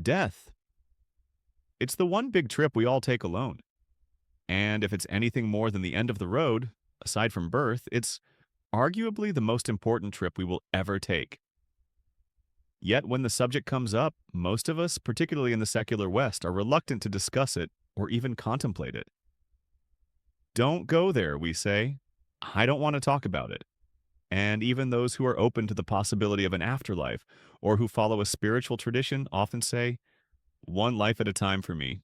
Death. It's the one big trip we all take alone. And if it's anything more than the end of the road, aside from birth, it's arguably the most important trip we will ever take. Yet when the subject comes up, most of us, particularly in the secular West, are reluctant to discuss it or even contemplate it. Don't go there, we say. I don't want to talk about it. And even those who are open to the possibility of an afterlife or who follow a spiritual tradition often say, one life at a time for me.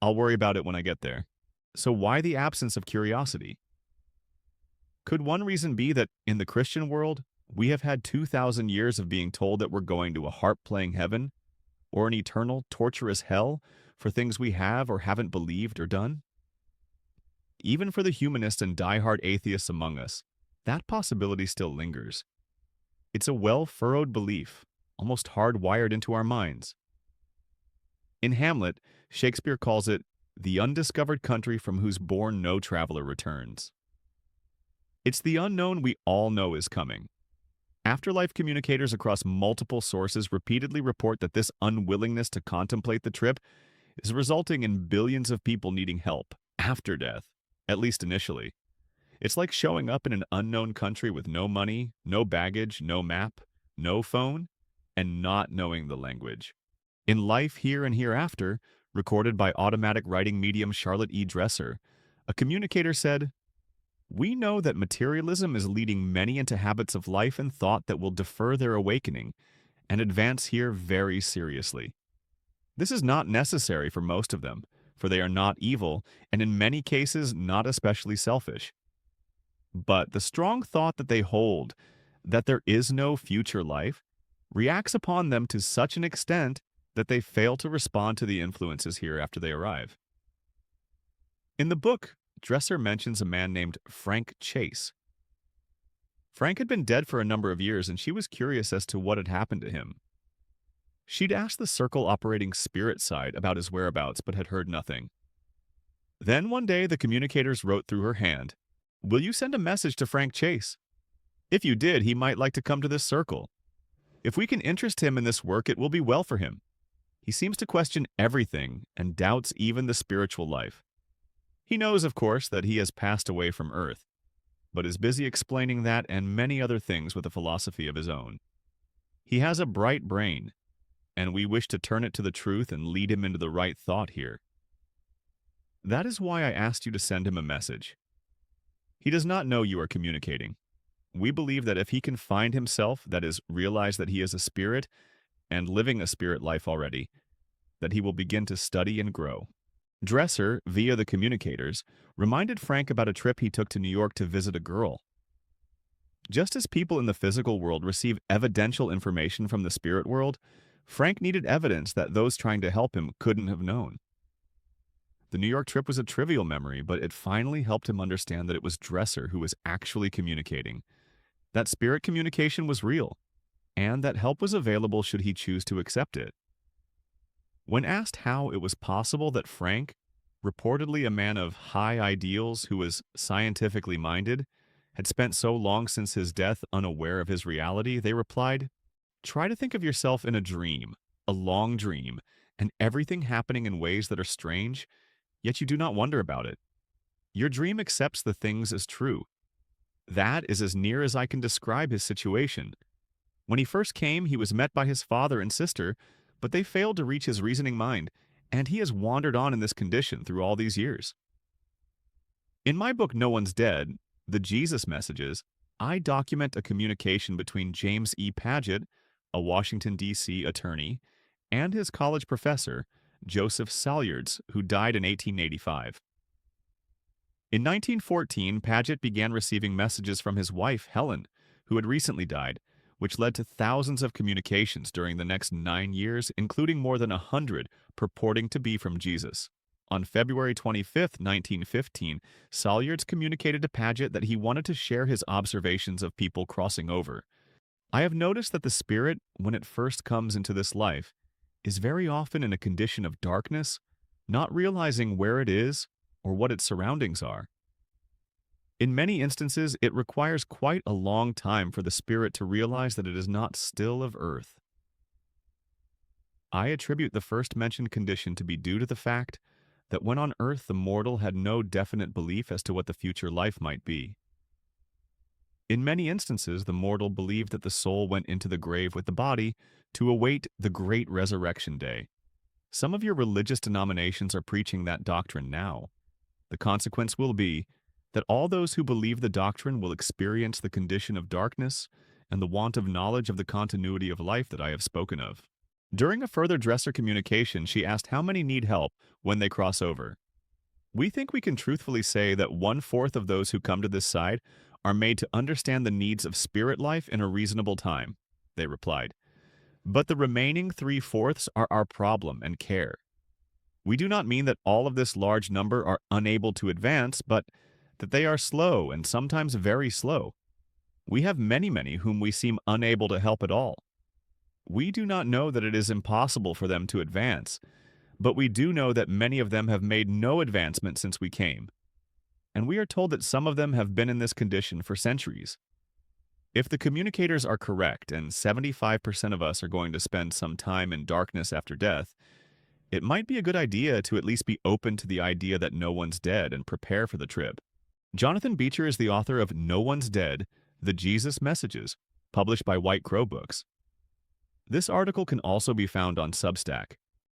I'll worry about it when I get there. So why the absence of curiosity? Could one reason be that in the Christian world, we have had 2,000 years of being told that we're going to a harp-playing heaven or an eternal, torturous hell for things we have or haven't believed or done? Even for the humanists and die-hard atheists among us, that possibility still lingers. It's a well-furrowed belief, almost hardwired into our minds. In Hamlet, Shakespeare calls it the undiscovered country from whose bourn no traveler returns. It's the unknown we all know is coming. Afterlife communicators across multiple sources repeatedly report that this unwillingness to contemplate the trip is resulting in billions of people needing help after death, at least initially. It's like showing up in an unknown country with no money, no baggage, no map, no phone, and not knowing the language. In Life Here and Hereafter, recorded by automatic writing medium Charlotte E. Dresser, a communicator said, "We know that materialism is leading many into habits of life and thought that will defer their awakening and advance here very seriously. This is not necessary for most of them, for they are not evil and in many cases not especially selfish. But the strong thought that they hold, that there is no future life, reacts upon them to such an extent that they fail to respond to the influences here after they arrive." In the book, Dresser mentions a man named Frank Chase. Frank had been dead for a number of years, and she was curious as to what had happened to him. She'd asked the circle operating spirit side about his whereabouts, but had heard nothing. Then one day the communicators wrote through her hand, "Will you send a message to Frank Chase? If you did, he might like to come to this circle. If we can interest him in this work, it will be well for him. He seems to question everything and doubts even the spiritual life. He knows, of course, that he has passed away from Earth, but is busy explaining that and many other things with a philosophy of his own. He has a bright brain, and we wish to turn it to the truth and lead him into the right thought here. That is why I asked you to send him a message. He does not know you are communicating. We believe that if he can find himself, that is, realize that he is a spirit and living a spirit life already, that he will begin to study and grow." Dresser, via the communicators, reminded Frank about a trip he took to New York to visit a girl. Just as people in the physical world receive evidential information from the spirit world, Frank needed evidence that those trying to help him couldn't have known. The New York trip was a trivial memory, but it finally helped him understand that it was Dresser who was actually communicating, that spirit communication was real, and that help was available should he choose to accept it. When asked how it was possible that Frank, reportedly a man of high ideals who was scientifically minded, had spent so long since his death unaware of his reality, they replied, "Try to think of yourself in a dream, a long dream, and everything happening in ways that are strange, yet you do not wonder about it. Your dream accepts the things as true. That is as near as I can describe his situation. When he first came, he was met by his father and sister, but they failed to reach his reasoning mind, and he has wandered on in this condition through all these years." In my book, No One's Dead, The Jesus Messages, I document a communication between James E. Paget, a Washington, D.C. attorney, and his college professor, Joseph Salyards, who died in 1885. In 1914, Paget began receiving messages from his wife, Helen, who had recently died, which led to thousands of communications during the next 9 years, including more than 100 purporting to be from Jesus. On February 25, 1915, Salyards communicated to Paget that he wanted to share his observations of people crossing over. "I have noticed that the spirit, when it first comes into this life, is very often in a condition of darkness, not realizing where it is or what its surroundings are. In many instances, it requires quite a long time for the spirit to realize that it is not still of earth." I attribute the first mentioned condition to be due to the fact that when on earth the mortal had no definite belief as to what the future life might be. In many instances, the mortal believed that the soul went into the grave with the body to await the great resurrection day. Some of your religious denominations are preaching that doctrine now. The consequence will be that all those who believe the doctrine will experience the condition of darkness and the want of knowledge of the continuity of life that I have spoken of. During a further dresser communication, she asked how many need help when they cross over. We think we can truthfully say that 1/4 of those who come to this side are made to understand the needs of spirit life in a reasonable time, they replied. But the remaining 3/4 are our problem and care. We do not mean that all of this large number are unable to advance, but that they are slow and sometimes very slow. We have many whom we seem unable to help at all. We do not know that it is impossible for them to advance, but we do know that many of them have made no advancement since we came, and we are told that some of them have been in this condition for centuries. If the communicators are correct and 75% of us are going to spend some time in darkness after death, it might be a good idea to at least be open to the idea that no one's dead and prepare for the trip. Jonathan Beecher is the author of No One's Dead, The Jesus Messages, published by White Crow Books. This article can also be found on Substack.